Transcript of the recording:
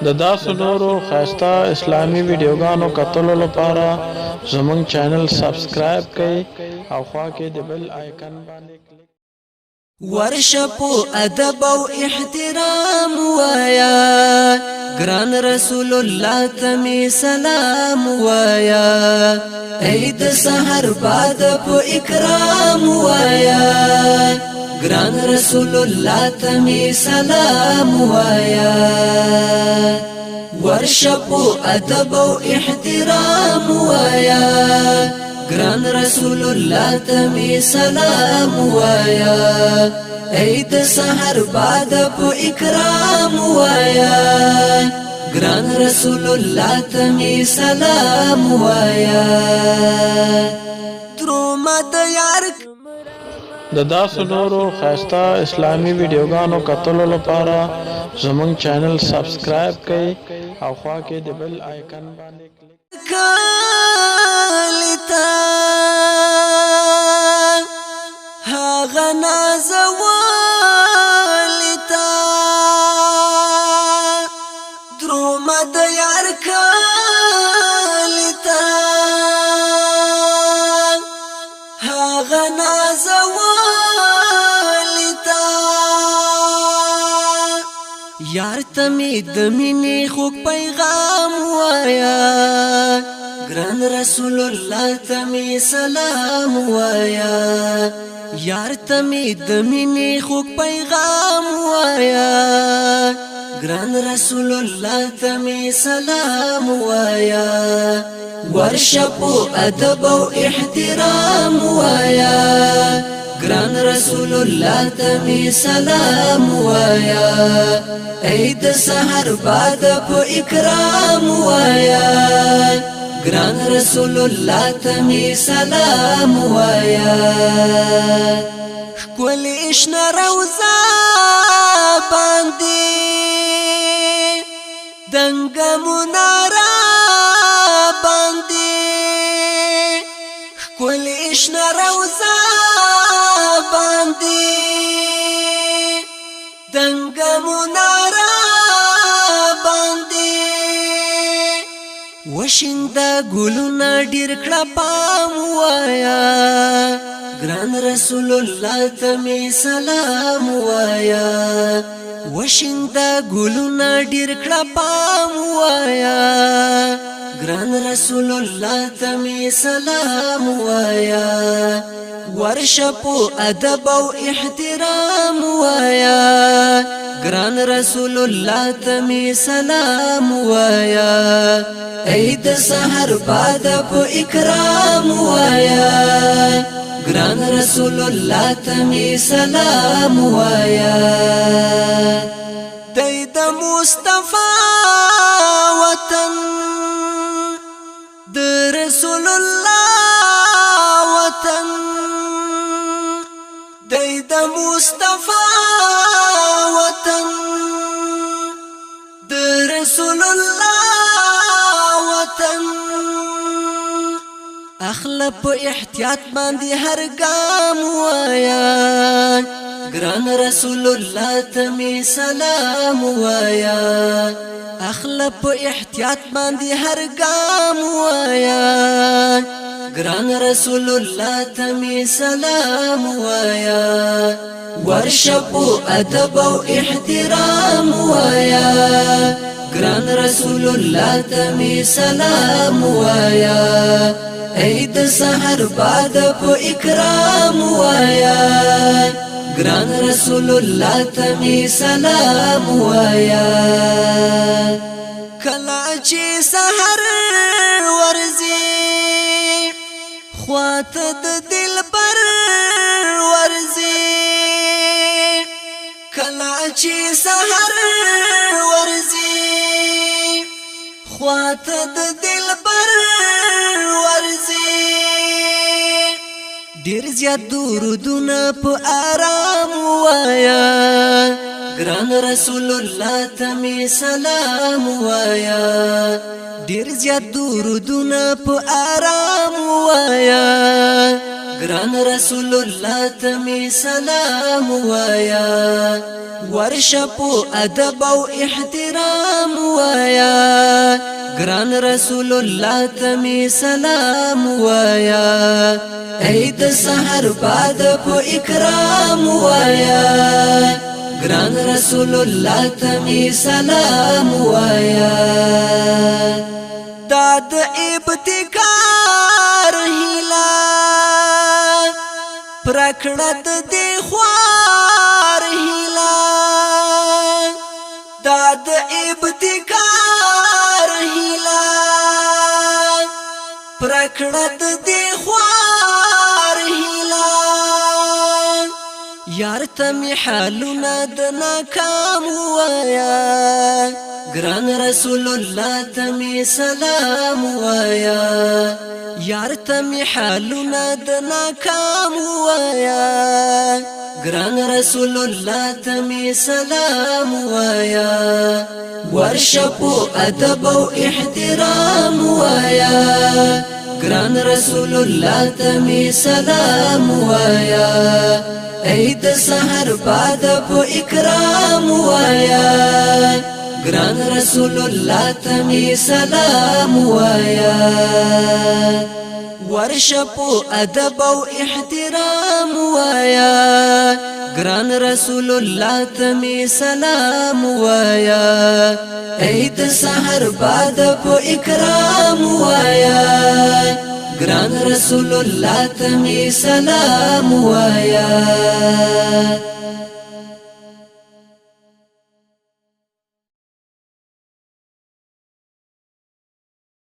د داسو نورو ښایسته اسلامي ویډیوګانو کتلو لپاره زموږ چینل سبسکرایب کړئ او خوا کې د بل آیکن باندې کلیک ورشپو ادب او احترام وایا ګران رسول الله تمی سلام وایا عید سحر باد په اکرام وایا ګران رسول الله تمی سلام وایا ورشپو ادب او احترام وایا ګران رسول الله تمی سلام وایا عید سحر باد په اکرام وایا ګران رسول الله تمی سلام وایا تروما د یار د داسو نورو ښایسته اسلامي ویډیوګانو کتلو لپاره زموږ چینل سبسکرایب کړئ او خوا کې د بل آیکن باندې کلیک کالتا هاغه نازوالتا درومه د یار کالتا هاغه نازوالتا یار تمی د مینې خوږ پیغام وایا ګران رسول الله تمی سلام وایا یار تمی د مینې خوږ پیغام وایا ګران رسول الله تمی سلام وایا ورشپو ادب او احترام وایا ګران رسول الله تمی سلام وایا عید سحر باد په اکرام وایا ګران رسول الله تمی سلام وایا کول اشن روزا باندې دنګ منارا باندې کول اشن روزا باندې دنګ منارا باندې وشنده ګلونه ډیر کړه پام وایا ګران رسول الله تمی سلام وایا وشنده ګلونه ډیر کړه پام وایا ګران رسول الله تمی سلام وایا ورشپو ادب او احترام وایا ګران رسول الله تمی سلام وایا عید سحر باد په اکرام وایا ګران رسول الله تمی سلام وایا د مصطفی وطن د رسول الله وطن د مصطفی وطن د رسول الله وطن اخلپ احتیاط باندې هر ګام وایا ګران رسول الله تمی سلام وایا اخلپ احتیاط باندې هر ګام وایا ګران رسول الله تمی سلام وایا ورشپو ادب او احترام وایا ګران رسول الله تمی سلام وایا عید سحر باد په اکرام وایا ګران رسول الله تمی سلام وایا کلا چې سحر ورزي خواته د دل پر ورزي کلا چې سحر ورزي خواته د دل پر ورزي ډیر زیات درودونه په آرام وایا ګران رسول الله تمی سلام وایا ډیر زیات درودونه په آرام وایا ګران رسول الله تمی سلام وایا ورشپو ادب او احترام وایا ګران رسول الله تمی سلام وایا اید سحر بعد په اکرام وایا ګران رسول الله تمی سلام وایا داد ابتکار هیلا پرکړه د خوار هیلا داد ابتکار هیلا پرکړه د خوار هیلا یار تمی حالونه د ناکام وایا ګران رسول الله تمی سلام وایا یار تمی حالونه د ناکام وایا ګران رسول الله تمی سلام وایا ورشپو ادب او احترام وایا ګران رسول الله تمی سلام وایا اید سحر بعد په اکرام وایا ګران رسول الله تمی سلام وایا ورشپو ادب او احترام وایا ګران رسول الله تمی سلام وایا اید سحر بعد په اکرام وایا ګران رسول الله تمی سلام وایا